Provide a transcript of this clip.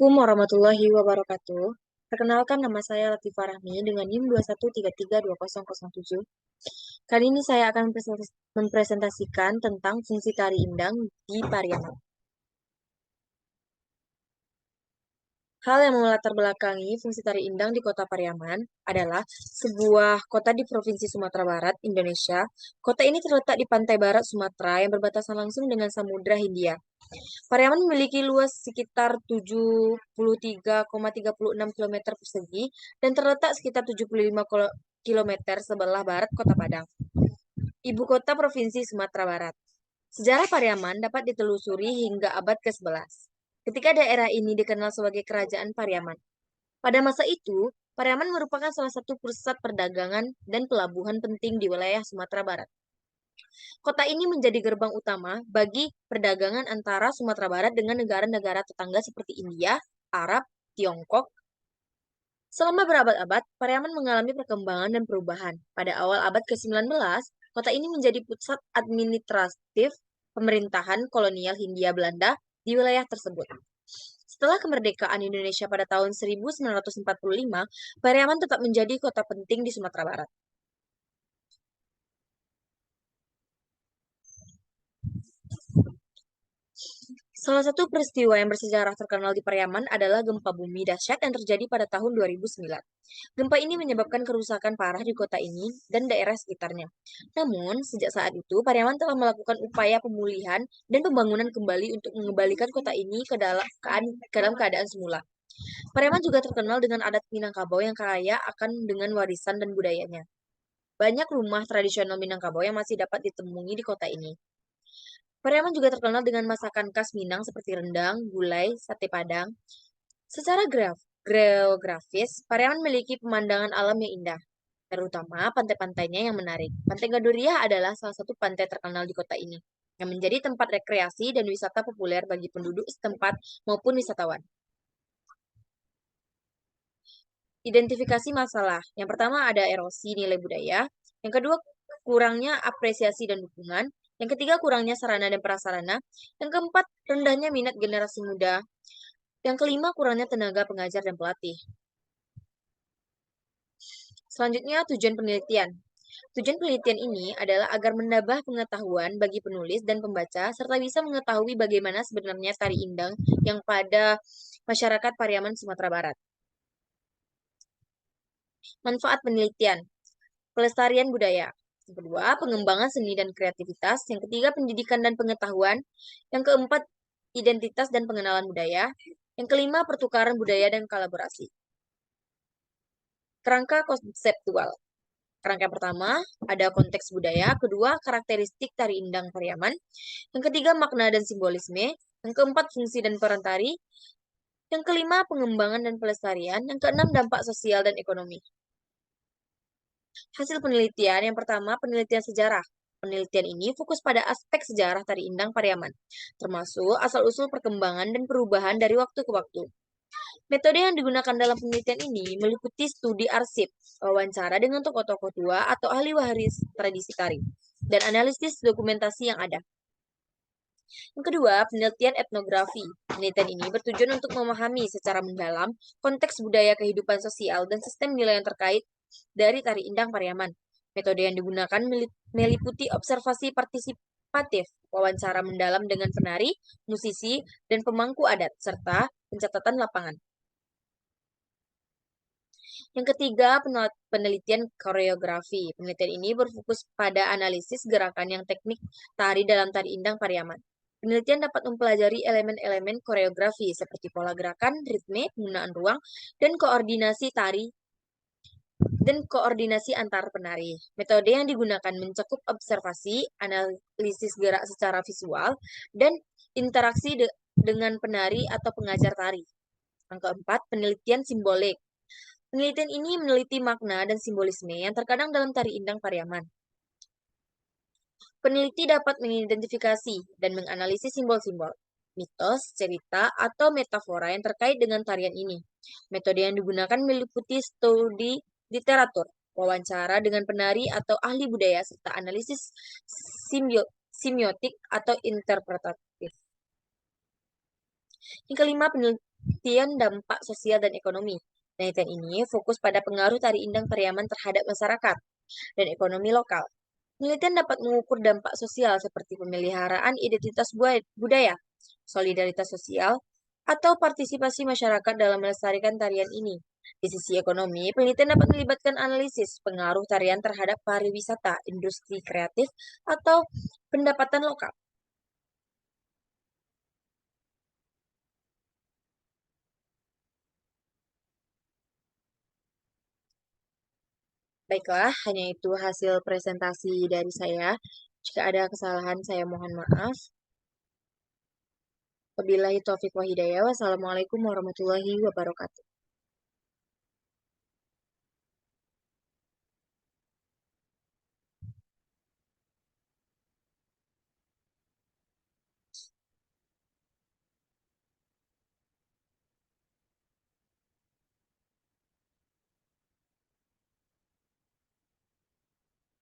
Assalamualaikum warahmatullahi wabarakatuh. Perkenalkan nama saya Latifah Rahmi dengan NIM 213320007. Kali ini saya akan mempresentasikan tentang fungsi tari indang di Pariaman. Hal yang melatar belakangi fungsi tari indang di Kota Pariaman adalah sebuah kota di Provinsi Sumatera Barat, Indonesia. Kota ini terletak di pantai barat Sumatera yang berbatasan langsung dengan Samudra Hindia. Pariaman memiliki luas sekitar 73,36 km persegi dan terletak sekitar 75 km sebelah barat Kota Padang, ibu kota Provinsi Sumatera Barat. Sejarah Pariaman dapat ditelusuri hingga abad ke-11, ketika daerah ini dikenal sebagai Kerajaan Pariaman. Pada masa itu, Pariaman merupakan salah satu pusat perdagangan dan pelabuhan penting di wilayah Sumatera Barat. Kota ini menjadi gerbang utama bagi perdagangan antara Sumatera Barat dengan negara-negara tetangga seperti India, Arab, Tiongkok. Selama berabad-abad, Pariaman mengalami perkembangan dan perubahan. Pada awal abad ke-19, kota ini menjadi pusat administratif pemerintahan kolonial Hindia Belanda di wilayah tersebut. Setelah kemerdekaan Indonesia pada tahun 1945, Pariaman tetap menjadi kota penting di Sumatera Barat. Salah satu peristiwa yang bersejarah terkenal di Pariaman adalah gempa bumi dahsyat yang terjadi pada tahun 2009. Gempa ini menyebabkan kerusakan parah di kota ini dan daerah sekitarnya. Namun, sejak saat itu, Pariaman telah melakukan upaya pemulihan dan pembangunan kembali untuk mengembalikan kota ini ke dalam keadaan semula. Pariaman juga terkenal dengan adat Minangkabau yang kaya akan dengan warisan dan budayanya. Banyak rumah tradisional Minangkabau yang masih dapat ditemui di kota ini. Pariaman juga terkenal dengan masakan khas Minang seperti rendang, gulai, sate padang. Secara geografis, Pariaman memiliki pemandangan alam yang indah, terutama pantai-pantainya yang menarik. Pantai Gaduriah adalah salah satu pantai terkenal di kota ini, yang menjadi tempat rekreasi dan wisata populer bagi penduduk setempat maupun wisatawan. Identifikasi masalah. Yang pertama ada erosi nilai budaya. Yang kedua, kurangnya apresiasi dan dukungan. Yang ketiga, kurangnya sarana dan prasarana. Yang keempat, rendahnya minat generasi muda. Yang kelima, kurangnya tenaga pengajar dan pelatih. Selanjutnya, tujuan penelitian. Tujuan penelitian ini adalah agar menambah pengetahuan bagi penulis dan pembaca, serta bisa mengetahui bagaimana sebenarnya tari indang yang pada masyarakat Pariaman Sumatera Barat. Manfaat penelitian. Pelestarian budaya. Yang kedua, pengembangan seni dan kreativitas. Yang ketiga, pendidikan dan pengetahuan. Yang keempat, identitas dan pengenalan budaya. Yang kelima, pertukaran budaya dan kolaborasi. Kerangka konseptual. Kerangka pertama, ada konteks budaya. Kedua, karakteristik tari indang Pariaman. Yang ketiga, makna dan simbolisme. Yang keempat, fungsi dan peran tari. Yang kelima, pengembangan dan pelestarian. Yang keenam, dampak sosial dan ekonomi. Hasil penelitian yang pertama, penelitian sejarah. Penelitian ini fokus pada aspek sejarah tari indang Pariaman, termasuk asal-usul perkembangan dan perubahan dari waktu ke waktu. Metode yang digunakan dalam penelitian ini meliputi studi arsip, wawancara dengan tokoh-tokoh tua atau ahli waris tradisi tari, dan analisis dokumentasi yang ada. Yang kedua, penelitian etnografi. Penelitian ini bertujuan untuk memahami secara mendalam konteks budaya kehidupan sosial dan sistem nilai yang terkait dari tari indang Pariaman. Metode yang digunakan meliputi observasi partisipatif, wawancara mendalam dengan penari, musisi, dan pemangku adat, serta pencatatan lapangan. Yang ketiga, penelitian koreografi. Penelitian ini berfokus pada analisis gerakan yang teknik tari dalam tari indang Pariaman. Penelitian dapat mempelajari elemen-elemen koreografi seperti pola gerakan, ritme, penggunaan ruang, dan koordinasi antar penari. Metode yang digunakan mencakup observasi, analisis gerak secara visual, dan interaksi dengan penari atau pengajar tari. Yang keempat, penelitian simbolik. Penelitian ini meneliti makna dan simbolisme yang terkadang dalam tari indang Pariaman. Peneliti dapat mengidentifikasi dan menganalisis simbol-simbol, mitos, cerita, atau metafora yang terkait dengan tarian ini. Metode yang digunakan meliputi studi literatur, wawancara dengan penari atau ahli budaya, serta analisis semiotik atau interpretatif. Yang kelima, penelitian dampak sosial dan ekonomi. Penelitian ini fokus pada pengaruh Tari Indang Pariaman terhadap masyarakat dan ekonomi lokal. Penelitian dapat mengukur dampak sosial seperti pemeliharaan identitas budaya, solidaritas sosial, atau partisipasi masyarakat dalam melestarikan tarian ini. Di sisi ekonomi, penelitian dapat melibatkan analisis pengaruh tarian terhadap pariwisata, industri kreatif, atau pendapatan lokal. Baiklah, hanya itu hasil presentasi dari saya. Jika ada kesalahan, saya mohon maaf. Wabillahi taufiq wa hidayah. Wassalamualaikum warahmatullahi wabarakatuh.